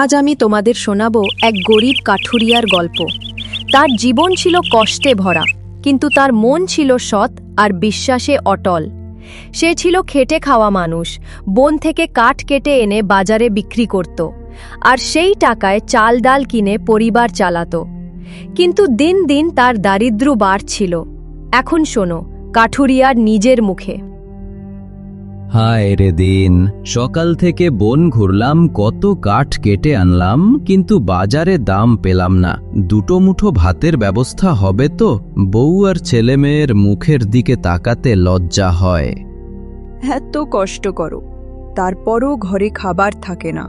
আজ আমি তোমাদের শোনাবো এক গরিব কাঠুরিয়ার গল্প। তার জীবন ছিল কষ্টে ভরা, কিন্তু তার মন ছিল সৎ আর বিশ্বাসে অটল। সে ছিল খেটে খাওয়া মানুষ, বন থেকে কাঠ কেটে এনে বাজারে বিক্রি করত, আর সেই টাকায় চাল ডাল কিনে পরিবার চালাতো। কিন্তু দিন দিন তার দারিদ্র্য বাড়ছিল। এখন শোনো কাঠুরিয়ার নিজের মুখে। হায় রে দিন, সকাল থেকে বন ঘুরলাম, কত কাঠ কেটে আনলাম, কিন্তু বাজারে দাম পেলাম না। দুটো মুঠো ভাতের ব্যবস্থা হবে তো? বউ আর ছেলেমেয়ের মুখের দিকে তাকাতে লজ্জা হয়। এত কষ্ট করো, তারপরও ঘরে খাবার থাকে না।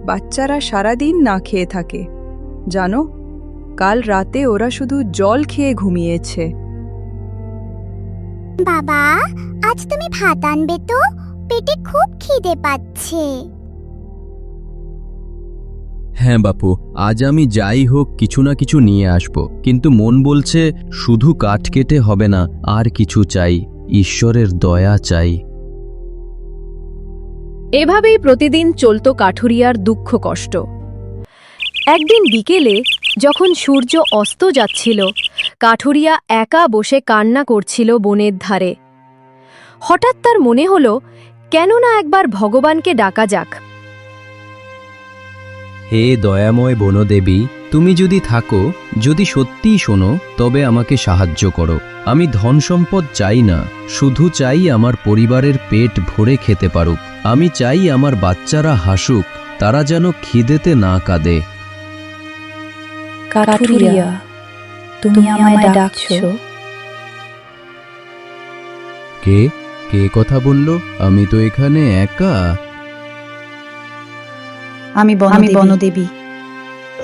বাচ্চারা সারাদিন না খেয়ে থাকে। জানো, কাল রাতে ওরা শুধু জল খেয়ে ঘুমিয়েছে। বাবা, আজ তুমি ভাত আনবে তো? পেটে খুব খিদে পাচ্ছে। হ্যাঁ বাপু, আজ আমি যাই হোক কিছু না কিছু নিয়ে আসব, কিন্তু মন বলছে শুধু কাঠ কেটে হবে না, আর কিছু চাই, ঈশ্বরের দয়া চাই। এভাবেই প্রতিদিন চলত কাঠুরিয়ার দুঃখ কষ্ট। একদিন বিকেলে যখন সূর্য অস্ত যাচ্ছিল, কাঠুরিয়া একা বসে কান্না করছিল বনের ধারে। হঠাৎ তার মনে হলো, কেন না একবার ভগবানকে ডাকা যাক। হে দয়াময় বনদেবী, তুমি যদি থাকো, যদি সত্যিই শোনো, তবে আমাকে সাহায্য করো। আমি ধন সম্পদ চাই না, শুধু চাই আমার পরিবারের পেট ভরে খেতে পারুক। আমি চাই আমার বাচ্চারা হাসুক, তারা যেন খিদেতে না কাঁদে। কাঠুরিয়া, তুমি আমায় ডাকছো? কে কে কথা বলল? আমি তো এখানে একা। আমি বনদেবী।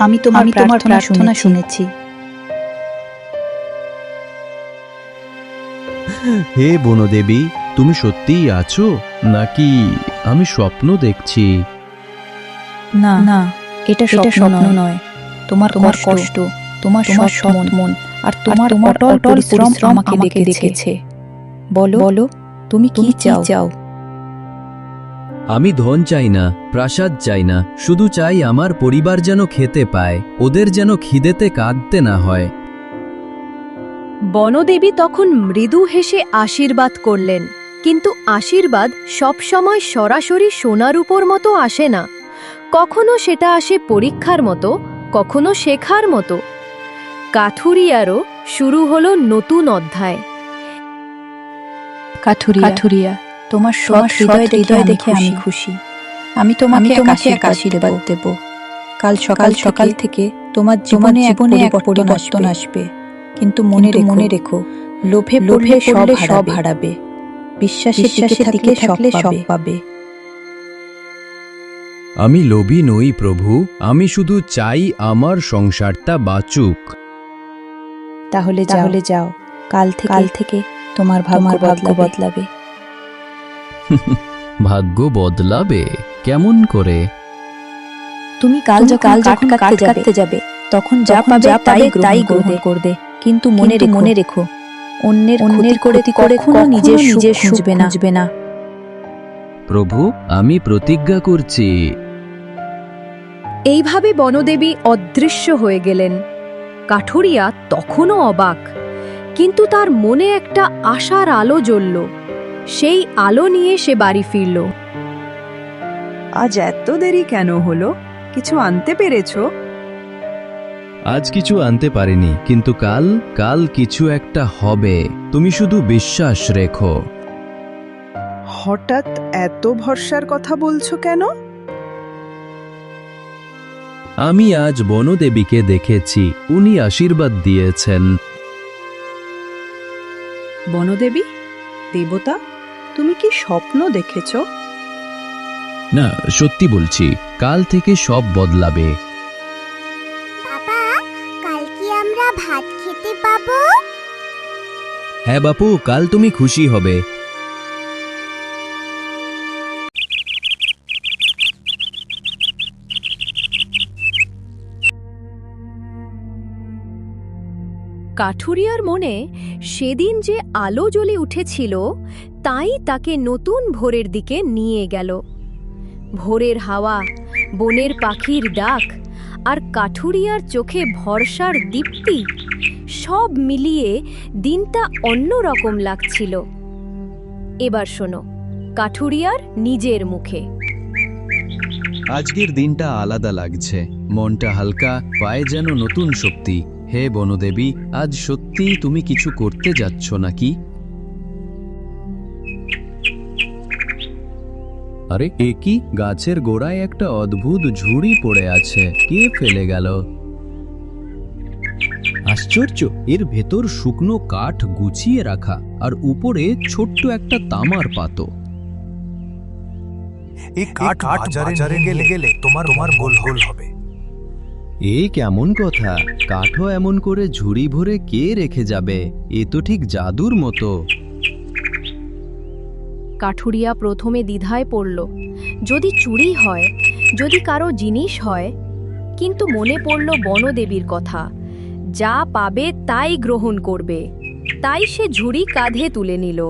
আমি তোমার প্রার্থনা শুনেছি। হে বনদেবী, তুমি সত্যিই আছো, নাকি আমি স্বপ্ন দেখছি? না না, এটা স্বপ্ন নয়। তোমার কষ্ট, তোমার সৎ মন আর তোমার অটল পরিশ্রম আমাকে ডেকেছে। বলো, তুমি কি চাও? আমি ধন চাই না, প্রাসাদ চাই না, শুধু চাই আমার পরিবার যেন খেতে পায়, ওদের যেন খিদেতে কাঁদতে না হয়। বনদেবী তখন মৃদু হেসে আশীর্বাদ করলেন, কিন্তু আশীর্বাদ সবসময় সরাসরি সোনার উপর মতো আসে না। কখনো সেটা আসে পরীক্ষার মতো, কখনো শেখার মতো। কাঠুরিয়ারও শুরু হলো নতুন অধ্যায়। কাঠুরিয়া, তোমার সৎ হৃদয় দেখে আমি খুশি। আমি তোমাকে এক আশীর্বাদ দেব। কাল সকাল থেকে তোমার জীবনে এক পরিবর্তন আসবে। কিন্তু মনে রেখো, লোভে পড়লে সব হারাবে। বিশ্বাসের দিকে থাকলে সব পাবে। আমি লোভী নই প্রভু, আমি শুধু চাই আমার সংসারটা বাঁচুক। তাহলে যাও, কাল থেকে তোমার ভাগ্য বদলাবে। ভাগ্য বদলাবে কেমন করে? তুমি কাল যখন কাটতে যাবে, তখন যা পাবে তাই গ্রহণ করবে। কিন্তু মনে রেখো, অন্যের ক্ষতি করে কখনো নিজের সুখ খুঁজবে না। প্রভু, আমি প্রতিজ্ঞা করছি। এইভাবে বনদেবী অদৃশ্য হয়ে গেলেন। কাঠুরিয়া তখনও অবাক, কিন্তু তার মনে একটা আশার আলো জ্বলল। সেই আলো নিয়ে সে বাড়ি ফিরল। আজ এত দেরি কেন হলো? কিছু আনতে পেরেছো? আজ কিছু আনতে পারিনি, কিন্তু কাল কিছু একটা হবে, তুমি শুধু বিশ্বাস রেখো। হঠাৎ এত ভরসার কথা বলছো কেন? আমি আজ বনদেবীকে দেখেছি, উনি আশীর্বাদ দিয়েছেন। বনদেবী, দেবতা, তুমি কি স্বপ্ন দেখেছো? না, সত্যি বলছি, কাল থেকে সব বদলাবে। বাবা, কাল কি আমরা ভাত খেতে পাবো? হ্যাঁ বাপু, কাল তুমি খুশি হবে। কাঠুরিয়ার মনে সেদিন যে আলো জ্বলে উঠেছিল, তাই তাকে নতুন ভোরের দিকে নিয়ে গেল। ভোরের হাওয়া, বনের পাখির ডাক আর কাঠুরিয়ার চোখে ভরসার দীপ্তি, সব মিলিয়ে দিনটা অন্যরকম লাগছিল। এবার শোনো কাঠুরিয়ার নিজের মুখে। আজকের দিনটা আলাদা লাগছে, মনটা হালকা, পায়ে যেন নতুন শক্তি। হে বনদেবী, আজ সত্যি তুমি কিছু করতে যাচ্ছ নাকি? আরে এ কি? গাছের গোড়ায় একটা অদ্ভুত ঝুড়ি পড়ে আছে, কে ফেলে গেল? আশ্চর্য, এর ভেতর শুকনো কাঠ গুছিয়ে রাখা আর উপরে ছোট্ট একটা তামার পাতো। এই কাঠ বাজারে নিয়ে গেলে তোমার গোল হবে। এ কেমন কথা? কাঠও এমন করে ঝুড়ি ভরে কে রেখে যাবে? এ তো ঠিক জাদুর মতো। কাঠুরিয়া প্রথমে দ্বিধায় পড়ল, যদি চুরি হয়, যদি কারো জিনিস হয়। কিন্তু মনে পড়ল বনদেবীর কথা, যা পাবে তাই গ্রহণ করবে। তাই সে ঝুড়ি কাঁধে তুলে নিল।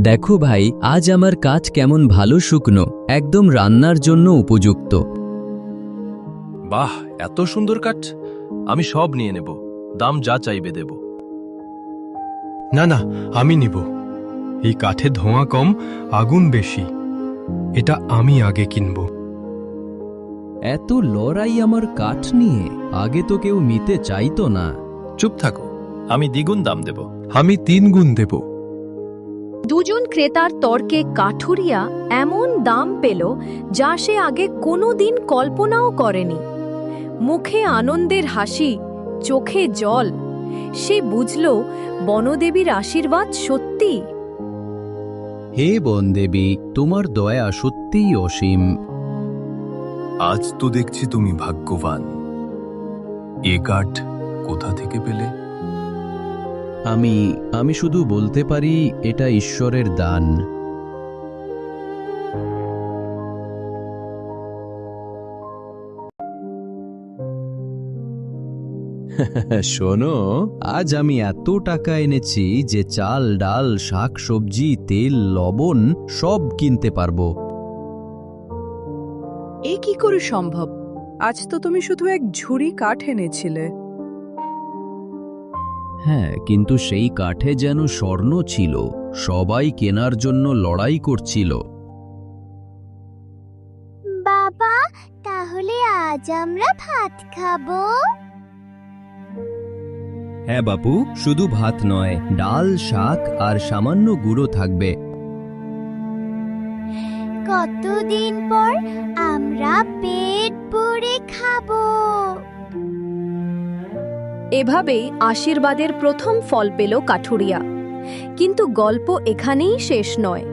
দেখো ভাই, আজ আমার কাঠ কেমন ভালো শুকনো, একদম রান্নার জন্য উপযুক্ত। বাহ, এত সুন্দর কাঠ! আমি সব নিয়ে নেব, দাম যা চাইবে দেব। না না, আমি নিব। এই কাঠে ধোঁয়া কম, আগুন বেশি। এটা আমি আগে কিনব। এত লড়াই আমার কাঠ নিয়ে? আগে তো কেউ নিতে চাইতো না। চুপ থাকো, আমি দ্বিগুণ দাম দেব। আমি 3 গুণ দেব। দুজন ক্রেতার তর্কে কাঠুরিয়া এমন দাম পেল যা সে আগে কোনোদিন কল্পনাও করেনি। মুখে আনন্দের হাসি, চোখে জল। সে বুঝল বনদেবীর আশীর্বাদ সত্যি। হে বনদেবী, তোমার দয়া সত্যিই অসীম। আজ তো দেখছি তুমি ভাগ্যবান। এ কাঠ কোথা থেকে পেলে? আমি শুধু বলতে পারি এটা ঈশ্বরের দান। শোনো, আজ আমি এত টাকা এনেছি যে চাল, ডাল, শাক সবজি, তেল, লবণ সব কিনতে পারবো। এ কি করে সম্ভব? আজ তো তুমি শুধু এক ঝুড়ি কাঠ এনেছিলে। হ্যাঁ, কিন্তু সেই কাঠে যেন স্বর্ণ ছিল। সবাই কেনার জন্য লড়াই করছিল। বাবা, তাহলে আজ আমরা ভাত খাবো? হ্যাঁ বাপু, শুধু ভাত নয়, ডাল, শাক আর সামান্য গুঁড়ো থাকবে। কতদিন পর আমরা পেট ভরে খাবো। এভাবেই আশীর্বাদের প্রথম ফল পেল কাঠুরিয়া। কিন্তু গল্প এখানেই শেষ নয়।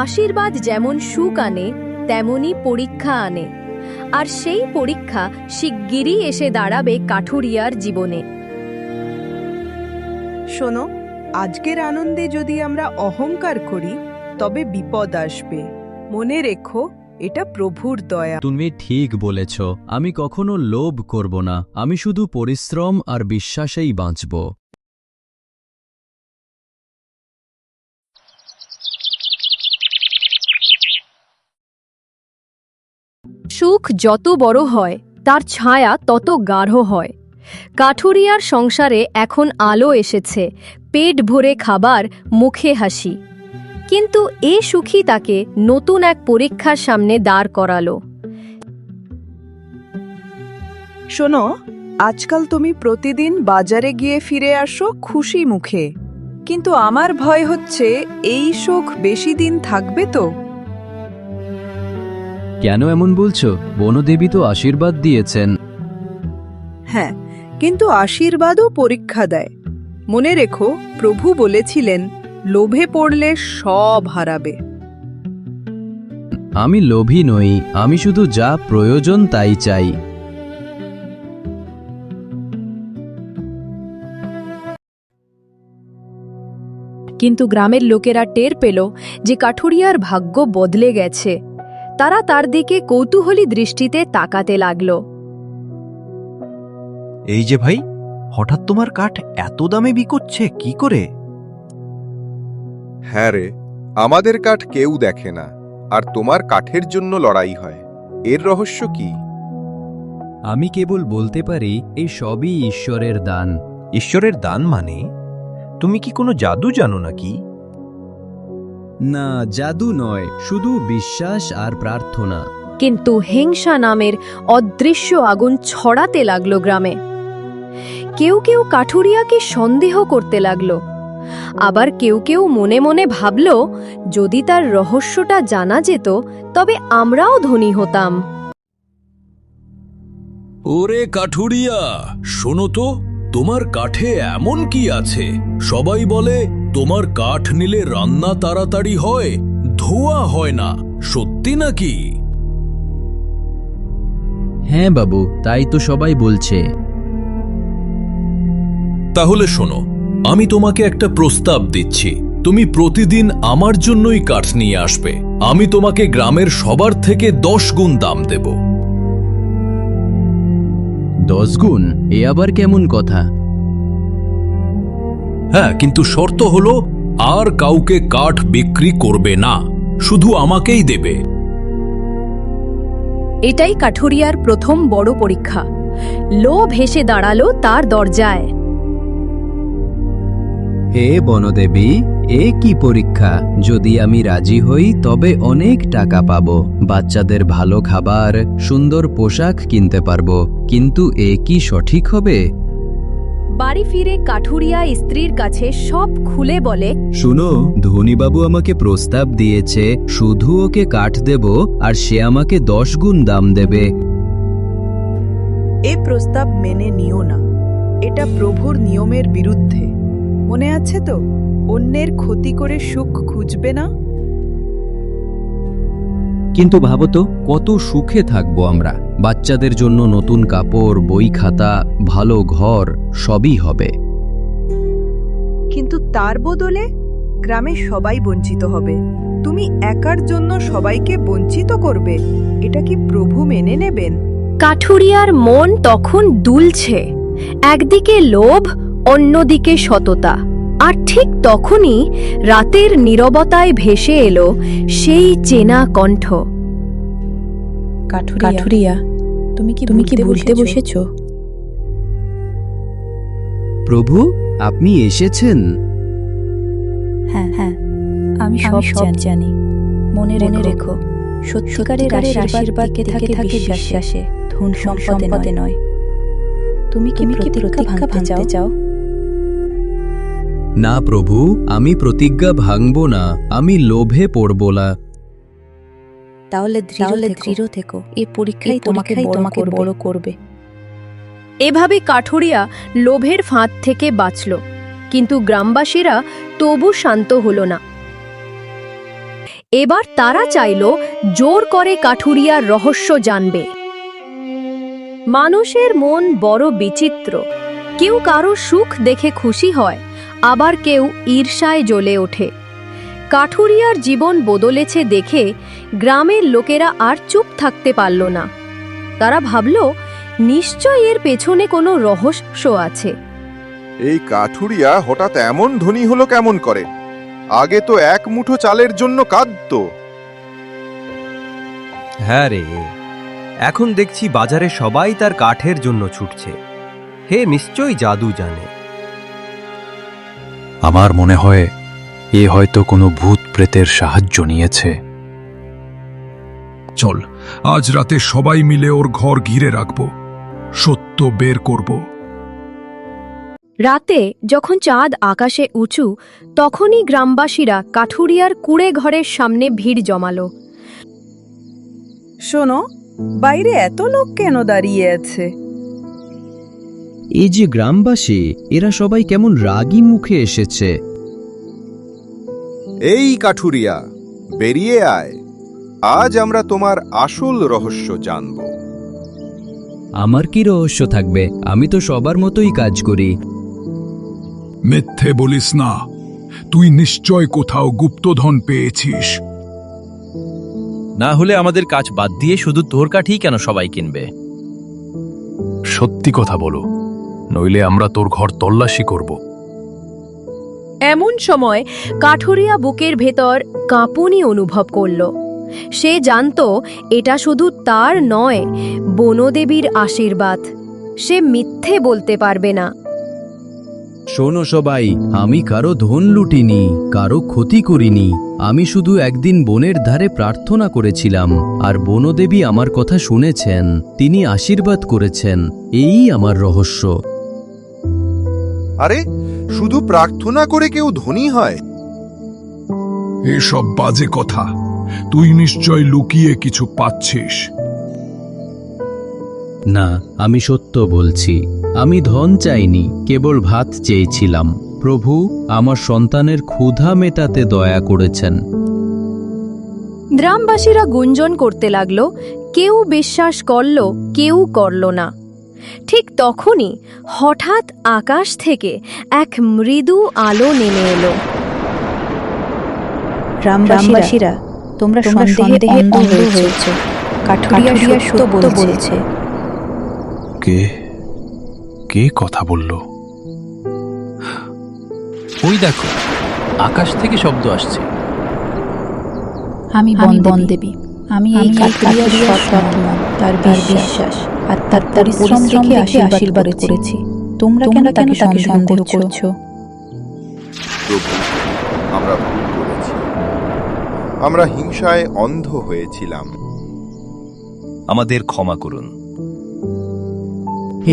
আশীর্বাদ যেমন সুখ আনে, তেমনি পরীক্ষা আনে। আর সেই পরীক্ষা শিগগিরই এসে দাঁড়াবে কাঠুরিয়ার জীবনে। শোনো, আজকের আনন্দে যদি আমরা অহংকার করি তবে বিপদ আসবে। মনে রেখো, এটা প্রভুর দয়া। তুমি ঠিক বলেছ। আমি কখনো লোভ করব না। আমি শুধু পরিশ্রম আর বিশ্বাসেই বাঁচব। সুখ যত বড় হয়, তার ছায়া তত গাঢ় হয়। কাঠুরিয়ার সংসারে এখন আলো এসেছে, পেট ভরে খাবার, মুখে হাসি। কিন্তু এ সুখই তাকে নতুন এক পরীক্ষার সামনে দাঁড় করালো। শোনো, আজকাল তুমি প্রতিদিন বাজারে গিয়ে ফিরে আসো খুশি মুখে, কিন্তু আমার ভয় হচ্ছে এই সুখ বেশি দিন থাকবে তো? কেন এমন বলছো? বনদেবী তো আশীর্বাদ দিয়েছেন। হ্যাঁ, কিন্তু আশীর্বাদও পরীক্ষা দেয়। মনে রেখো, প্রভু বলেছিলেন লোভে পড়লে সব হারাবে। আমি লোভী নই, আমি শুধু যা প্রয়োজন তাই চাই। কিন্তু গ্রামের লোকেরা টের পেল যে কাঠুরিয়ার ভাগ্য বদলে গেছে। তারা তার দিকে কৌতূহলী দৃষ্টিতে তাকাতে লাগল। এই যে ভাই, হঠাৎ তোমার কাঠ এত দামে বিকোচ্ছে কি করে? হ্যাঁ রে, আমাদের কাঠ কেউ দেখে না, আর তোমার কাঠের জন্য লড়াই হয়। এর রহস্য কি? আমি কেবল বলতে পারি এই সবই ঈশ্বরের দান। ঈশ্বরের দান মানে? তুমি কি কোনো জাদু জানো নাকি? না, জাদু নয়, শুধু বিশ্বাস আর প্রার্থনা। কিন্তু হিংসা নামের অদৃশ্য আগুন ছড়াতে লাগলো গ্রামে। কেউ কেউ কাঠুরিয়াকে সন্দেহ করতে লাগলো, আবার কেউ কেউ মনে মনে ভাবল, যদি তার রহস্যটা জানা যেত তবে আমরাও ধনী হতাম। ওরে কাঠুরিয়া, শোনো তো, তোমার কাঠে এমন কি আছে? সবাই বলে তোমার কাঠ নিলে রান্না তাড়াতাড়ি হয়, ধোয়া হয় না। সত্যি নাকি? হ্যাঁ বাবু, তাই তো সবাই বলছে। তাহলে শোনো, আমি তোমাকে একটা প্রস্তাব দিচ্ছি। তুমি প্রতিদিন আমার জন্যই কাঠ নিয়ে আসবে। আমি তোমাকে গ্রামের সবার থেকে 10 গুণ দাম দেব। 10 গুণ? এ আবার কেমন কথা? হ্যাঁ, কিন্তু শর্ত হলো আর কাউকে কাঠ বিক্রি করবে না, শুধু আমাকেই দেবে। এটাই কাঠুরিয়ার প্রথম বড় পরীক্ষা। লোভ হেসে দাঁড়ালো তার দরজায়। হে বনদেবী, এ কি পরীক্ষা? যদি আমি রাজি হই তবে অনেক টাকা পাবো, বাচ্চাদের ভালো খাবার, সুন্দর পোশাক কিনতে পারবো। কিন্তু এ কি সঠিক হবে? বাড়ি ফিরে কাঠুরিয়া স্ত্রীর কাছে সব খুলে বলে, শুনো, ধনীবাবু আমাকে প্রস্তাব দিয়েছে, শুধু ওকে কাঠ দেব আর সে আমাকে 10 গুণ দাম দেবে। এ প্রস্তাব মেনে নিও না, এটা প্রভুর নিয়মের বিরুদ্ধে। মনে আছে তো, অন্যের ক্ষতি করে সুখ খুঁজবে না। কিন্তু ভাবো তো, কত সুখে থাকবো আমরা। বাচ্চাদের জন্য নতুন কাপড়, বই খাতা, ভালো ঘর, সবই হবে। কিন্তু তার বদলে গ্রামে সবাই বঞ্চিত হবে। তুমি একার জন্য সবাইকে বঞ্চিত করবে, এটা কি প্রভু মেনে নেবেন? কাঠুরিয়ার মন তখন দুলছে, একদিকে লোভ, অন্যদিকে সততা। আর ঠিক তখনই রাতের নীরবতায় ভেসে এলো সেই চেনা কণ্ঠ। কাঠুরিয়া, তুমি কি ভুলতে বসেছো? প্রভু, আপনি এসেছেন? হ্যাঁ, আমি সব জানি। মনে রেখো, সত্যিকারের আশীর্বাদ থেকে বিশ্বাসে, ধন সম্পদে নয়। তুমি কি প্রতিজ্ঞা ভাঙতে চাও? না প্রভু, আমি প্রতিজ্ঞা ভাঙব না, আমি লোভে পড়ব না। তাহলে দৃঢ় থেকো, এই পরীক্ষাই তোমাকে বড় করবে। এভাবে কাঠুরিয়া লোভের ফাঁদ থেকে বাঁচল, কিন্তু গ্রামবাসীরা তবু শান্ত হল না। এবার তারা চাইল জোর করে কাঠুরিয়ার রহস্য জানবে। মানুষের মন বড় বিচিত্র, কেউ কারো সুখ দেখে খুশি হয়, আবার কেউ ঈর্ষায় জ্বলে ওঠে। কাঠুরিয়ার জীবন বদলেছে দেখে গ্রামের লোকেরা আর চুপ থাকতে পারল না। তারা ভাবল, নিশ্চয় এর পেছনে কোনো রহস্য আছে। এই কাঠুরিয়া হঠাৎ এমন ধনী হলো কেমন করে? আগে তো এক মুঠো চালের জন্য কাঁদতো। হ্যাঁ রে, এখন দেখছি বাজারে সবাই তার কাঠের জন্য ছুটছে। হে নিশ্চয়ই জাদু জানে। আমার মনে হয় এ হয়তো কোনো ভূত প্রেতের সাহায্য নিয়েছে। চল, আজ রাতে সবাই মিলে ওর ঘর ঘিরে রাখব, সত্য বের করব। রাতে যখন চাঁদ আকাশে উঁচু, তখনই গ্রামবাসীরা কাঠুরিয়ার কুঁড়ে ঘরের সামনে ভিড় জমালো। শোনো, বাইরে এত লোক কেন দাঁড়িয়ে আছে? এই যে গ্রামবাসী, এরা সবাই কেমন রাগী মুখে এসেছে। এই কাঠুরিয়া, বেরিয়ে আয়, আজ আমরা তোমার আসল রহস্য জানব। আমার কি রহস্য থাকবে? আমি তো সবার মতোই কাজ করি। মিথ্যে বলিস না, তুই নিশ্চয় কোথাও গুপ্তধন পেয়েছিস। না হলে আমাদের কাজ বাদ দিয়ে শুধু তোর কাঠই কেন সবাই কিনবে? সত্যি কথা বলো, নইলে আমরা তোর ঘর তল্লাশি করব। এমন সময় কাঠুরিয়া বুকের ভেতর কাঁপুনি অনুভব করল। সে জানত এটা শুধু তার নয়, বনদেবীর আশীর্বাদ। সে মিথ্যে বলতে পারবে না। শোনো সবাই, আমি কারো ধন লুটিনি, কারো ক্ষতি করিনি। আমি শুধু একদিন বনের ধারে প্রার্থনা করেছিলাম, আর বনদেবী আমার কথা শুনেছেন, তিনি আশীর্বাদ করেছেন। এই আমার রহস্য। আরে, শুধু প্রার্থনা করে কেউ ধনী হয়? এসব বাজে কথা। তুই নিশ্চয় লুকিয়ে কিছু পাচ্ছিস। না, আমি সত্য বলছি। আমি ধন চাইনি, কেবল ভাত চেয়েছিলাম। প্রভু আমার সন্তানের ক্ষুধা মেটাতে দয়া করেছেন। গ্রামবাসীরা গুঞ্জন করতে লাগল। কেউ বিশ্বাস করল, কেউ করল না। ঠিক তখনই হঠাৎ আকাশ থেকে এক মৃদু আলো নেমে এলো। গ্রামবাসীরা, তোমরা সন্দেহে অন্ধ হয়েছ। কাঠুরিয়া সত্য বলছে। কে কে কথা বলল? ওই দেখো, আকাশ থেকে শব্দ আসছে। আমি বনদেবী। আমি এই কাঠুরিয়ার সৎ মন, তার বিশ্বাস আর তার পরিশ্রম দেখে আশীর্বাদ করেছি। তোমরা কেন তাকে সন্দেহ করছো? প্রভু, আমরা ভুল করেছি। আমরা হিংসায় অন্ধ হয়েছিলাম। আমাদের ক্ষমা করুন।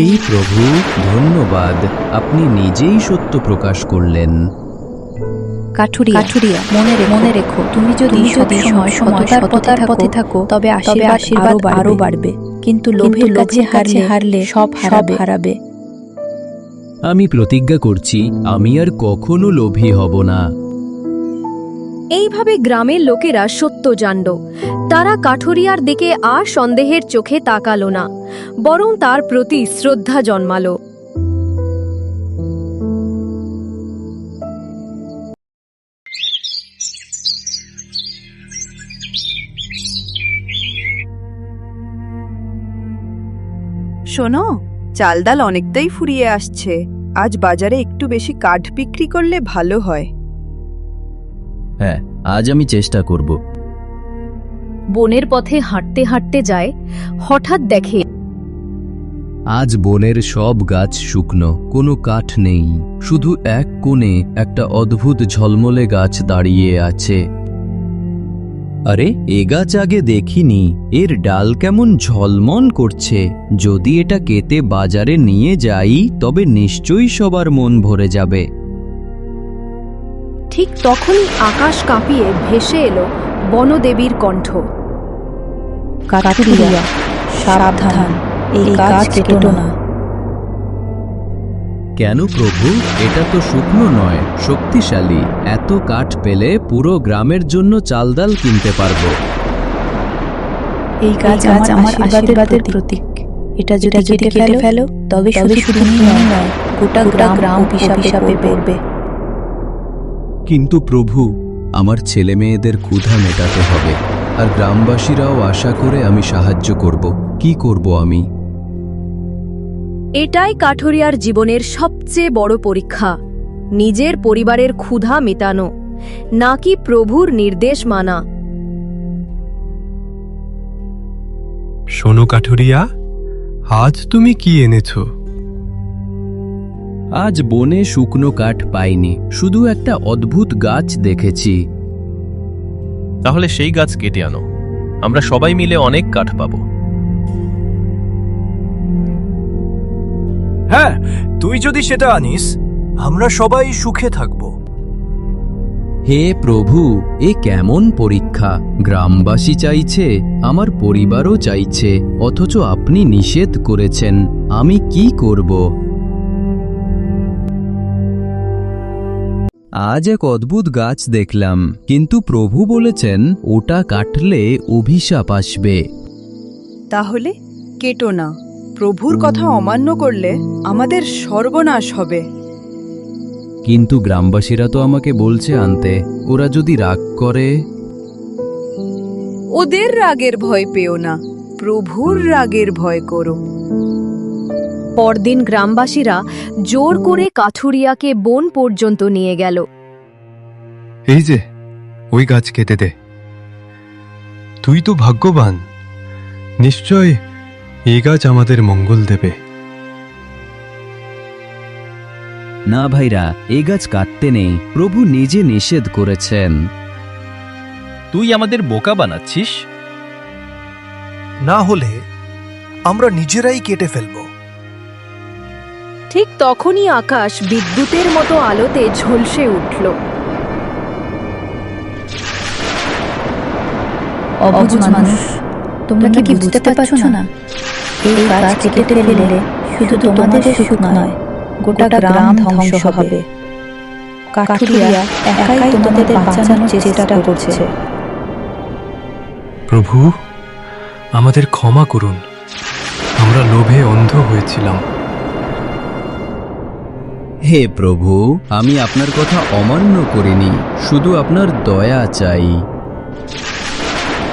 এই প্রভু, ধন্যবাদ, আপনি নিজেই সত্য প্রকাশ করলেন। কাঠুরিয়া, মনে রেখো, তুমি যদি সময় সততার পথে থাকো, তবে আশীর্বাদ আরো বাড়বে। কিন্তু লোভের কাছে হারলে সব হারাবে। আমি প্রতিজ্ঞা করছি, আমি আর কখনো লোভী হব না। এইভাবে গ্রামের লোকেরা সত্য জানল। তারা কাঠুরিয়ার দিকে আর সন্দেহের চোখে তাকালো না, বরং তার প্রতি শ্রদ্ধা জন্মালো। শোনো, চাল ডাল অনেকটাই ফুরিয়ে আসছে। আজ বাজারে একটু বেশি কাঠ বিক্রি করলে ভালো হয়। হ্যাঁ, আজ আমি চেষ্টা করব। বনের পথে হাঁটতে হাঁটতে যায়, হঠাৎ দেখে আজ বনের সব গাছ শুকনো, কোনো কাঠ নেই। শুধু এক কোণে একটা অদ্ভুত ঝলমলে গাছ দাঁড়িয়ে আছে। আরে, এ গাছ আগে দেখিনি। এর ডাল কেমন ঝলমল করছে। যদি এটা কেটে বাজারে নিয়ে যাই, তবে নিশ্চয়ই সবার মন ভরে যাবে। ঠিক তখনই আকাশ কাঁপিয়ে ভেসে এলো বনদেবীর কণ্ঠ। কাঠুরিয়া, সাবধান, এই গাছ কেটো না। কেন প্রভু? এটা তো শুকনো নয়, শক্তিশালী। এত কাঠ পেলে পুরো গ্রামের জন্য চাল ডাল কিনতে পারবো। এই গাছ আমার আশীর্বাদের প্রতীক। এটা যদি কেটে ফেলো, তবে শুধু তুমি নয়, গোটা গ্রাম অভিশাপে পড়বে। কিন্তু প্রভু, আমার ছেলে মেয়েদের ক্ষুধা মেটাতে হবে, আর গ্রামবাসীরাও আশা করে আমি সাহায্য করব। কি করব আমি? এটাই কাঠুরিয়ার জীবনের সবচেয়ে বড় পরীক্ষা। নিজের পরিবারের ক্ষুধা মেটানো, নাকি প্রভুর নির্দেশ মানা। শোনো কাঠুরিয়া, আজ তুমি কি এনেছো? আজ বনে শুকনো কাঠ পাইনি, শুধু একটা অদ্ভুত গাছ দেখেছি। তাহলে সেই গাছ কেটে আনো, আমরা সবাই মিলে অনেক কাঠ পাবো। হ্যাঁ, তুই যদি সেটা আনিস, আমরা সবাই সুখে থাকব। হে প্রভু, এ কেমন পরীক্ষা! গ্রামবাসী চাইছে, আমার পরিবারও চাইছে, অথচ আপনি নিষেধ করেছেন। আমি কি করব? আজ এক অদ্ভুত গাছ দেখলাম, কিন্তু প্রভু বলেছেন ওটা কাটলে অভিশাপ আসবে। তাহলে কেটো না। প্রভুর কথা অমান্য করলে আমাদের সর্বনাশ হবে। কিন্তু গ্রামবাসীরা তো আমাকে বলছে আনতে। ওরা যদি রাগ করে? ওদের রাগের ভয় পেও না, প্রভুর রাগের ভয় করো। পরদিন গ্রামবাসীরা জোর করে কাঠুরিয়াকে বন পর্যন্ত নিয়ে গেল। এই যে ওই গাছ কেটে দে। তুই তো ভাগ্যবান, নিশ্চয় এই গাছ আমাদের মঙ্গল দেবে। না ভাইরা, এই গাছ কাটতে নেই, প্রভু নিজে নিষেধ করেছেন। তুই আমাদের বোকা বানাচ্ছিস। না হলে আমরা নিজেরাই কেটে ফেলব। ঠিক তখনই আকাশ বিদ্যুতের মতো আলোতে ঝলসে উঠল। অবুঝ মানুষ, তোমরা কি বুঝতে পারছো না? এই গাছ কেটে ফেললে শুধু তোমাদের সুখ নয়, গোটা গ্রাম ধ্বংস হবে। কাঠুরিয়া একাই তোমাদের বাঁচানোর চেষ্টা করছে। প্রভু, আমাদের ক্ষমা করুন, আমরা লোভে অন্ধ হয়েছিলাম। হে প্রভু, আমি আপনার কথা অমান্য করিনি, শুধু আপনার দয়া চাই।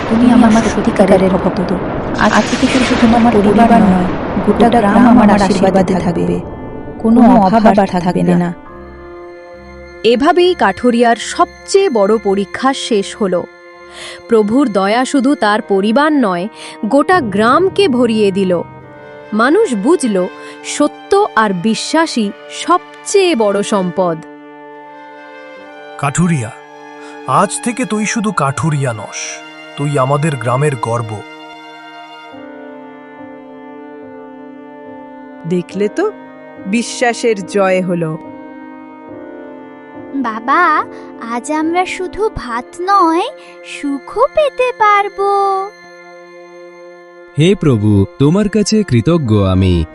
তুমি আমার সত্যিকারের ভক্ত। আজ থেকে শুধু তোমার পরিবার নয়, গোটা গ্রাম আমার আশীর্বাদে থাকবে, কোনো অভাব আর থাকবে না। এভাবেই কাঠুরিয়ার সবচেয়ে বড় পরীক্ষা শেষ হল। প্রভুর দয়া শুধু তার পরিবার নয়, গোটা গ্রামকে ভরিয়ে দিল। মানুষ বুঝল সত্য আর বিশ্বাসী সবচেয়ে বড় সম্পদ। কাঠুরিয়া, আজ থেকে তুই শুধু কাঠুরিয়া নস, তুই আমাদের গ্রামের গর্ব। দেখলে তো, বিশ্বাসের জয় হলো। বাবা, আজ আমরা শুধু ভাত নয়, সুখও পেতে পারবো। হে প্রভু, তোমার কাছে কৃতজ্ঞ আমি।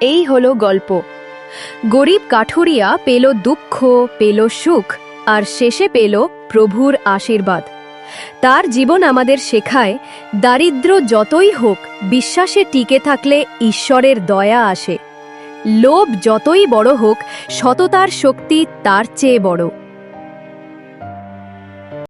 এই হলো গল্প। গরিব কাঠুরিয়া পেল দুঃখ, পেল সুখ, আর শেষে পেল প্রভুর আশীর্বাদ। তার জীবন আমাদের শেখায়, দারিদ্র যতই হোক, বিশ্বাসে টিকে থাকলে ঈশ্বরের দয়া আসে। লোভ যতই বড় হোক, সততার শক্তি তার চেয়ে বড়।